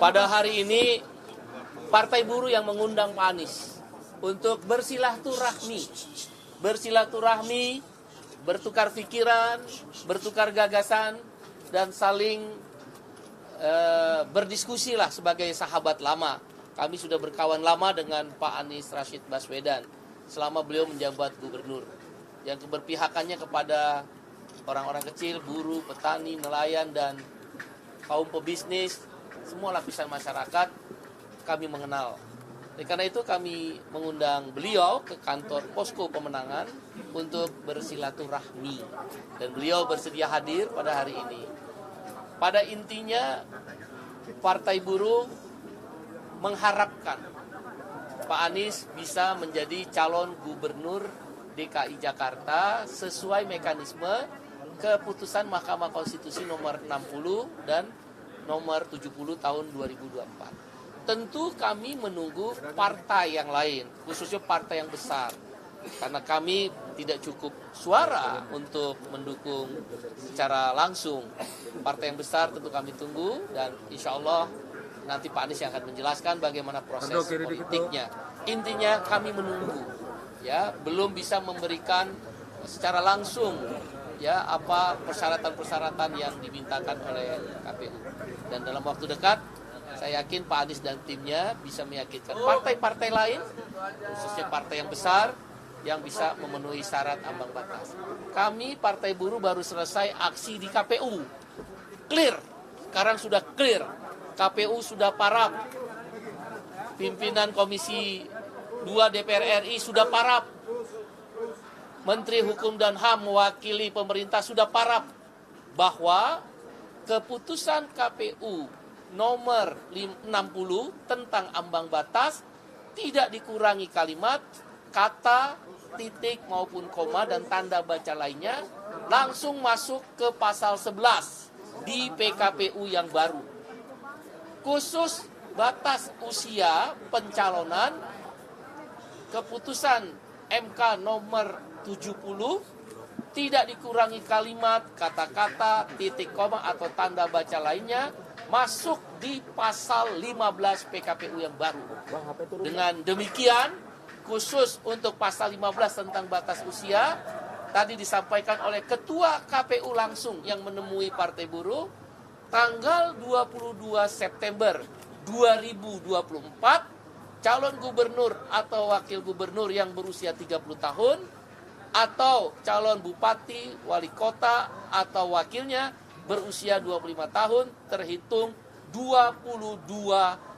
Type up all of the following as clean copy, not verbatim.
Pada hari ini Partai Buruh yang mengundang Pak Anies untuk bersilaturahmi, bertukar pikiran, bertukar gagasan, dan saling berdiskusi lah sebagai sahabat lama. Kami sudah berkawan lama dengan Pak Anies Rashid Baswedan selama beliau menjabat gubernur, yang keberpihakannya kepada orang-orang kecil, buruh, petani, nelayan, dan kaum pebisnis, semua lapisan masyarakat kami mengenal. Oleh karena itu kami mengundang beliau ke kantor Posko Pemenangan untuk bersilaturahmi, dan beliau bersedia hadir pada hari ini. Pada intinya Partai Buruh mengharapkan Pak Anies bisa menjadi calon gubernur DKI Jakarta sesuai mekanisme keputusan Mahkamah Konstitusi nomor 60 dan nomor 70 tahun 2024. Tentu kami menunggu partai yang lain, khususnya partai yang besar. Karena kami tidak cukup suara untuk mendukung secara langsung. Partai yang besar tentu kami tunggu, dan insya Allah nanti Pak Anies yang akan menjelaskan bagaimana proses politiknya. Intinya kami menunggu, ya, belum bisa memberikan secara langsung ya apa persyaratan-persyaratan yang dimintakan oleh KPU. Dan dalam waktu dekat saya yakin Pak Anies dan timnya bisa meyakinkan partai-partai lain, khususnya partai yang besar, yang bisa memenuhi syarat ambang batas. Kami Partai Buruh baru selesai aksi di KPU. Clear, sekarang sudah clear. KPU sudah parap. Pimpinan Komisi 2 DPR RI sudah parap. Menteri Hukum dan HAM mewakili pemerintah sudah parap bahwa keputusan KPU nomor 60 tentang ambang batas tidak dikurangi kalimat, kata, titik maupun koma dan tanda baca lainnya, langsung masuk ke pasal 11 di PKPU yang baru. Khusus batas usia pencalonan, keputusan MK nomor 70 tidak dikurangi kalimat, kata-kata, titik koma atau tanda baca lainnya, masuk di pasal 15 PKPU yang baru. Dengan demikian, khusus untuk pasal 15 tentang batas usia, tadi disampaikan oleh Ketua KPU langsung yang menemui Partai Buruh, tanggal 22 September 2024, calon gubernur atau wakil gubernur yang berusia 30 tahun, atau calon bupati, wali kota, atau wakilnya berusia 25 tahun terhitung 22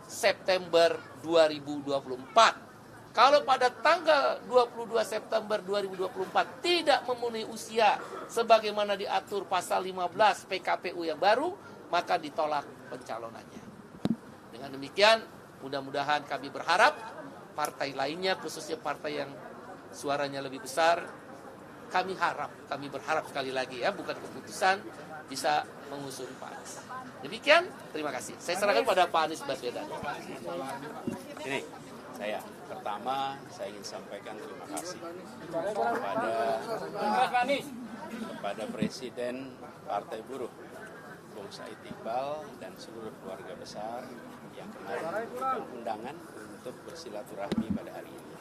September 2024. Kalau pada tanggal 22 September 2024 tidak memenuhi usia sebagaimana diatur pasal 15 PKPU yang baru, maka ditolak pencalonannya. Dengan demikian, mudah-mudahan kami berharap partai lainnya, khususnya partai yang suaranya lebih besar, kami berharap sekali lagi ya, bukan keputusan, bisa mengusung Pak Anies. Demikian, terima kasih. Saya serahkan pada Pak Anies Baswedan. Ini pertama saya ingin sampaikan terima kasih kepada Presiden Partai Buruh, Bung Said Iqbal, dan seluruh keluarga besar yang kemarin memberikan undangan untuk bersilaturahmi pada hari ini.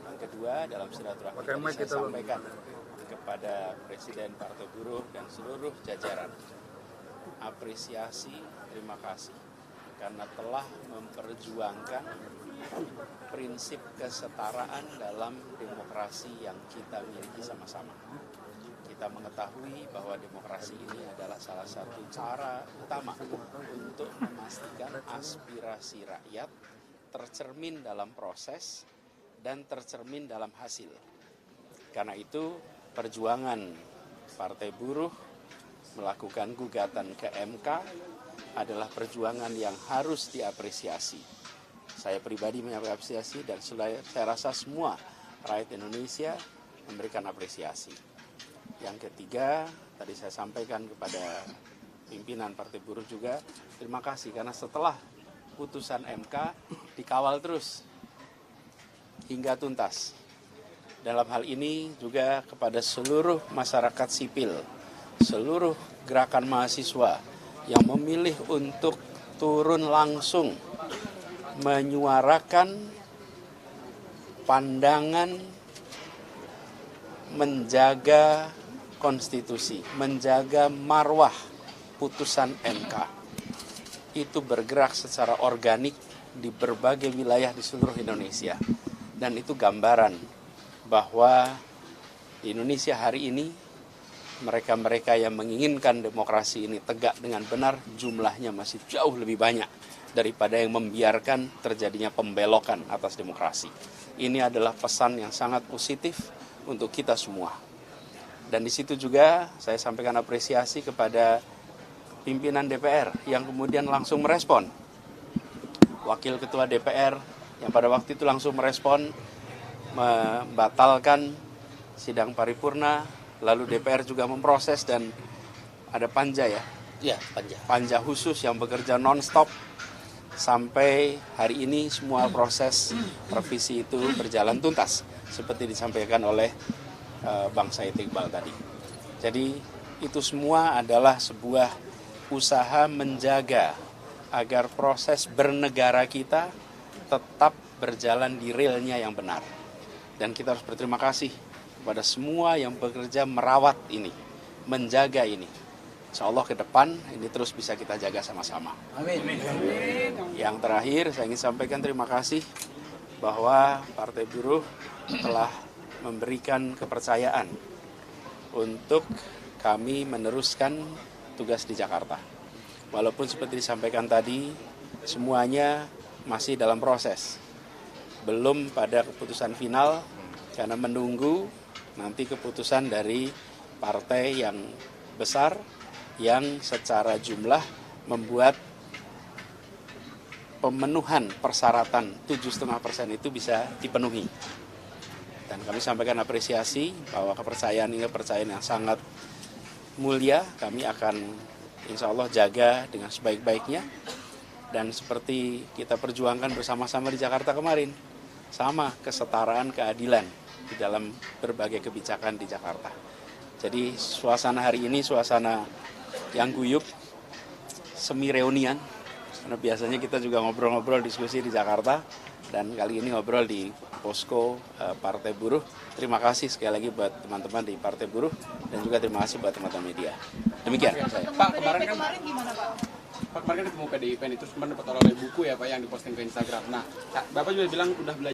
Yang kedua, dalam silaturahmi saya sampaikan kepada Presiden Partai Buruh dan seluruh jajaran apresiasi, terima kasih karena telah memperjuangkan prinsip kesetaraan dalam demokrasi yang kita miliki sama-sama. Kita mengetahui bahwa demokrasi ini adalah salah satu cara utama untuk memastikan aspirasi rakyat tercermin dalam proses dan tercermin dalam hasil. Karena itu perjuangan Partai Buruh melakukan gugatan ke MK adalah perjuangan yang harus diapresiasi. Saya pribadi mengapresiasi dan saya rasa semua rakyat Indonesia memberikan apresiasi. Yang ketiga, tadi saya sampaikan kepada pimpinan Partai Buruh juga, terima kasih karena setelah putusan MK dikawal terus hingga tuntas. Dalam hal ini juga kepada seluruh masyarakat sipil, seluruh gerakan mahasiswa yang memilih untuk turun langsung menyuarakan pandangan menjaga konstitusi, menjaga marwah putusan MK. Itu bergerak secara organik di berbagai wilayah di seluruh Indonesia. Dan itu gambaran bahwa di Indonesia hari ini mereka-mereka yang menginginkan demokrasi ini tegak dengan benar jumlahnya masih jauh lebih banyak daripada yang membiarkan terjadinya pembelokan atas demokrasi. Ini adalah pesan yang sangat positif untuk kita semua. Dan di situ juga saya sampaikan apresiasi kepada pimpinan DPR yang kemudian langsung merespon. Wakil Ketua DPR yang pada waktu itu langsung merespon, membatalkan sidang paripurna, lalu DPR juga memproses dan ada panja ya? Ya, panja. Panja khusus yang bekerja non-stop sampai hari ini semua proses revisi itu berjalan tuntas seperti disampaikan oleh Bang Said Iqbal tadi. Jadi itu semua adalah sebuah usaha menjaga agar proses bernegara kita tetap berjalan di realnya yang benar. Dan kita harus berterima kasih kepada semua yang bekerja merawat ini, menjaga ini. Insya Allah ke depan ini terus bisa kita jaga sama-sama. Amin. Yang terakhir saya ingin sampaikan terima kasih bahwa Partai Buruh telah memberikan kepercayaan untuk kami meneruskan tugas di Jakarta. Walaupun seperti disampaikan tadi, semuanya masih dalam proses. Belum pada keputusan final, karena menunggu nanti keputusan dari partai yang besar yang secara jumlah membuat pemenuhan persyaratan 7,5% itu bisa dipenuhi. Dan kami sampaikan apresiasi bahwa kepercayaan ini kepercayaan yang sangat mulia. Kami akan insya Allah jaga dengan sebaik-baiknya. Dan seperti kita perjuangkan bersama-sama di Jakarta kemarin, sama kesetaraan keadilan di dalam berbagai kebijakan di Jakarta. Jadi suasana hari ini suasana yang guyup, semi reunian, karena biasanya kita juga ngobrol-ngobrol diskusi di Jakarta, dan kali ini ngobrol di posko Partai Buruh. Terima kasih sekali lagi buat teman-teman di Partai Buruh, dan juga terima kasih buat teman-teman media. Demikian saya. Pak, kemarin gimana Pak? Pak, kemarin kan ketemu PDIP itu, terus kemarin dapat oleh buku ya Pak yang diposting ke Instagram. Nah, Bapak juga bilang udah belajar